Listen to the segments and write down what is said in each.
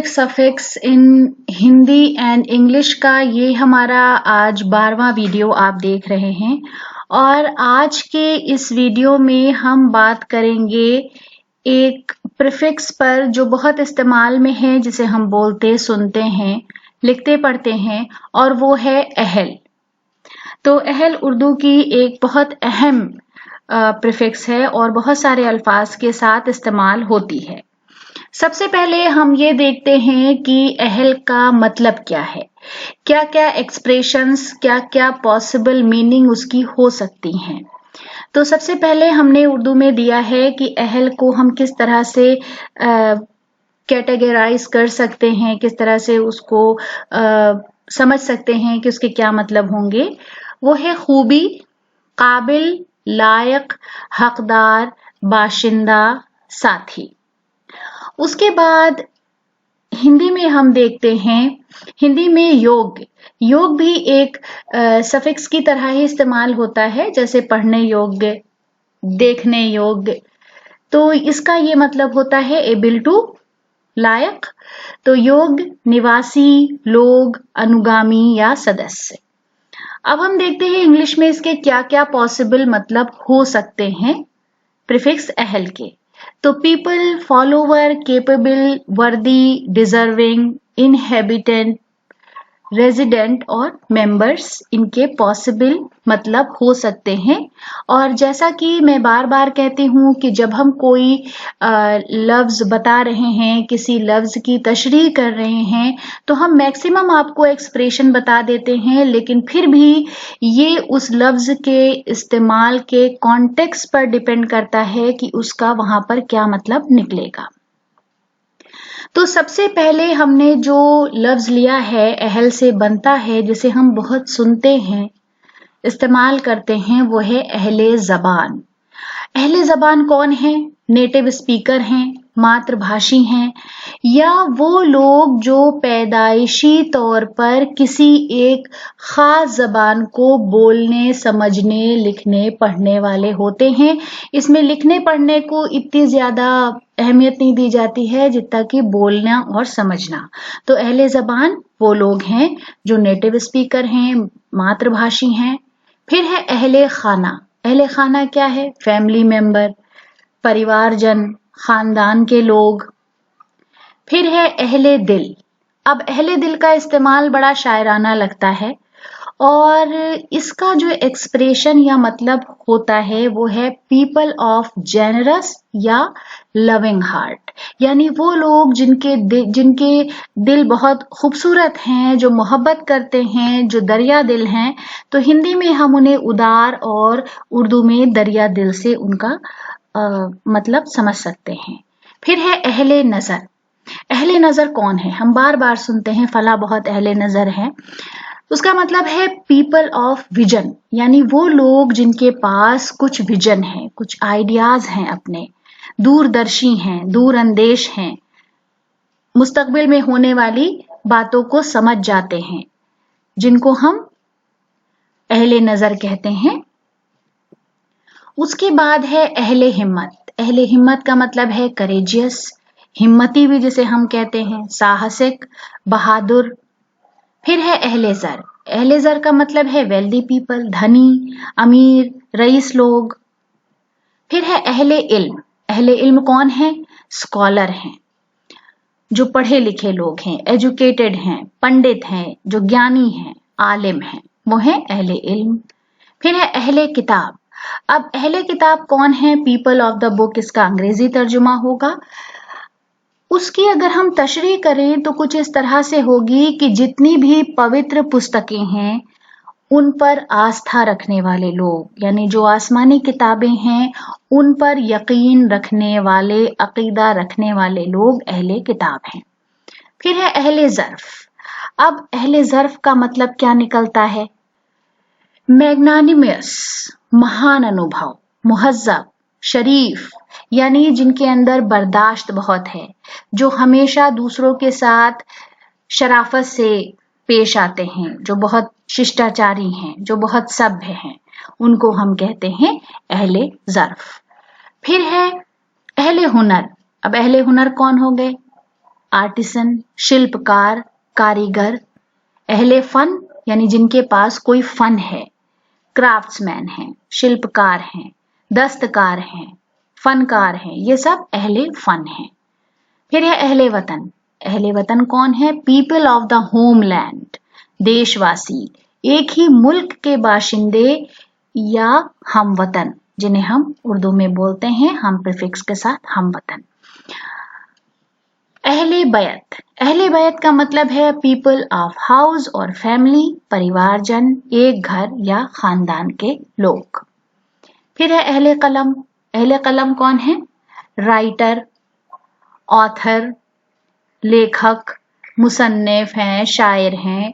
Suffix in Hindi and English का ये हमारा आज 12वां वीडियो आप देख रहे हैं और आज के इस वीडियो में हम बात करेंगे एक प्रीफिक्स पर जो बहुत इस्तेमाल में है, जिसे हम बोलते सुनते हैं, लिखते पढ़ते हैं और वो है अहल। तो अहल उर्दू की एक बहुत अहम प्रीफिक्स है और बहुत सारे अल्फाज के साथ इस्तेमाल होती है। सबसे पहले हम ये देखते हैं कि अहल का मतलब क्या है, क्या क्या एक्सप्रेशंस, क्या क्या पॉसिबल मीनिंग उसकी हो सकती हैं। तो सबसे पहले हमने उर्दू में दिया है कि अहल को हम किस तरह से कैटेगराइज कर सकते हैं, किस तरह से उसको समझ सकते हैं कि उसके क्या मतलब होंगे। वो है खूबी, काबिल, लायक, हकदार, बाशिंदा, साथी। उसके बाद हिंदी में हम देखते हैं, हिंदी में योग भी एक सफिक्स की तरह ही इस्तेमाल होता है, जैसे पढ़ने योग्य, देखने योग्य। तो इसका ये मतलब होता है एबल टू, लायक। तो योग, निवासी, लोग, अनुगामी या सदस्य। अब हम देखते हैं इंग्लिश में इसके क्या क्या पॉसिबल मतलब हो सकते हैं प्रीफिक्स अहल के। तो पीपल, फॉलोवर, केपेबल, वर्दी, डिजर्विंग, इनहेबिटेंट, रेजिडेंट और मेंबर्स, इनके पॉसिबल मतलब हो सकते हैं। और जैसा कि मैं बार बार कहती हूँ कि जब हम कोई लफ्ज बता रहे हैं, किसी लफ्ज की तशरीह कर रहे हैं, तो हम मैक्सिमम आपको एक्सप्रेशन बता देते हैं, लेकिन फिर भी ये उस लफ्ज के इस्तेमाल के कॉन्टेक्स्ट पर डिपेंड करता है कि उसका वहां पर क्या मतलब निकलेगा। तो सबसे पहले हमने जो लफ्ज लिया है अहल से बनता है, जिसे हम बहुत सुनते हैं, इस्तेमाल करते हैं, वो है अहले ज़बान। अहले ज़बान कौन है? नेटिव स्पीकर हैं, मातृभाषी हैं, या वो लोग जो पैदाइशी तौर पर किसी एक खास ज़बान को बोलने, समझने, लिखने, पढ़ने वाले होते हैं। इसमें लिखने पढ़ने को इतनी ज़्यादा अहमियत नहीं दी जाती है जितना कि बोलना और समझना। तो अहले ज़बान वो लोग हैं जो नेटिव स्पीकर हैं, मातृभाषी हैं। फिर है अहले खाना। अहले खाना क्या है? फैमिली मेंबर, परिवारजन, खानदान के लोग। फिर है अहले दिल। अब अहले दिल का इस्तेमाल बड़ा शायराना लगता है और इसका जो एक्सप्रेशन या मतलब होता है वो है पीपल ऑफ जेनरस या लविंग हार्ट, यानी वो लोग जिनके दिल बहुत खूबसूरत हैं, जो मोहब्बत करते हैं, जो दरिया दिल हैं। तो हिंदी में हम उन्हें उदार और उर्दू में दरिया दिल से उनका मतलब समझ सकते हैं। फिर है अहले नजर। अहले नजर कौन है? हम बार बार सुनते हैं फला बहुत अहले नजर है। उसका मतलब है पीपल ऑफ विजन, यानी वो लोग जिनके पास कुछ विजन है, कुछ आइडियाज हैं, अपने दूरदर्शी हैं, दूरअंदेश हैं, मुस्तकबिल में होने वाली बातों को समझ जाते हैं, जिनको हम अहले नजर कहते हैं। उसके बाद है अहले हिम्मत। अहले हिम्मत का मतलब है करेजियस, हिम्मती भी जिसे हम कहते हैं, साहसिक, बहादुर। फिर है अहले ज़र। अहले ज़र का मतलब है वेल्दी पीपल, धनी, अमीर, रईस लोग। फिर है अहले इल्म। अहले इल्म कौन है? स्कॉलर हैं, जो पढ़े लिखे लोग हैं, एजुकेटेड हैं, पंडित हैं, जो ज्ञानी हैं, आलिम हैं, वो है अहले इल्म। फिर है अहले किताब। अब अहले किताब कौन है? पीपल ऑफ द बुक, इसका अंग्रेजी तर्जुमा होगा। उसकी अगर हम तशरीह करें तो कुछ इस तरह से होगी कि जितनी भी पवित्र पुस्तकें हैं उन पर आस्था रखने वाले लोग, यानी जो आसमानी किताबें हैं उन पर यकीन रखने वाले, अकीदा रखने वाले लोग अहले किताब हैं। फिर है अहले ज़र्फ। अब अहले ज़र्फ का मतलब क्या निकलता है? मैग्नानिमस, महान अनुभव, मुहज्जब, शरीफ, यानी जिनके अंदर बर्दाश्त बहुत है, जो हमेशा दूसरों के साथ शराफत से पेश आते हैं, जो बहुत शिष्टाचारी हैं, जो बहुत सभ्य हैं, उनको हम कहते हैं अहले ज़र्फ। फिर है अहले हुनर। अब अहले हुनर कौन हो गए? आर्टिसन शिल्पकार, कारीगर। अहले फन यानी जिनके पास कोई फन है, क्राफ्ट्समैन हैं, शिल्पकार हैं, दस्तकार हैं, फनकार हैं, ये सब अहले फन हैं। फिर है अहले वतन। अहले वतन कौन है? पीपल ऑफ द होमलैंड, देशवासी, एक ही मुल्क के बाशिंदे या हम वतन, जिन्हें हम उर्दू में बोलते हैं हम प्रीफिक्स के साथ हम वतन। अहले बैत। अहले बैत का मतलब है पीपल ऑफ हाउस और फैमिली, परिवारजन, एक घर या खानदान के लोग। फिर है अहले कलम। अहले कलम कौन है? राइटर, ऑथर, लेखक, मुसन्निफ हैं, शायर हैं,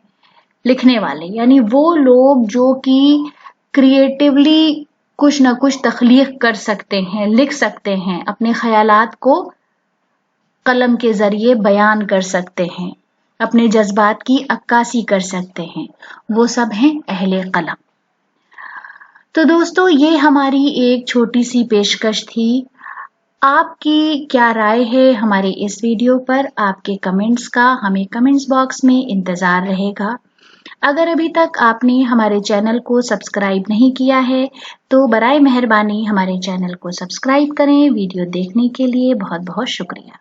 लिखने वाले, यानी वो लोग जो कि क्रिएटिवली कुछ ना कुछ तख्लीक कर सकते हैं, लिख सकते हैं, अपने ख्यालात को कलम के जरिए बयान कर सकते हैं, अपने जज्बात की अक्कासी कर सकते हैं, वो सब हैं अहले कलम। तो दोस्तों, ये हमारी एक छोटी सी पेशकश थी। आपकी क्या राय है हमारे इस वीडियो पर? आपके कमेंट्स का हमें कमेंट्स बॉक्स में इंतजार रहेगा। अगर अभी तक आपने हमारे चैनल को सब्सक्राइब नहीं किया है तो बराए मेहरबानी हमारे चैनल को सब्सक्राइब करें। वीडियो देखने के लिए बहुत बहुत शुक्रिया।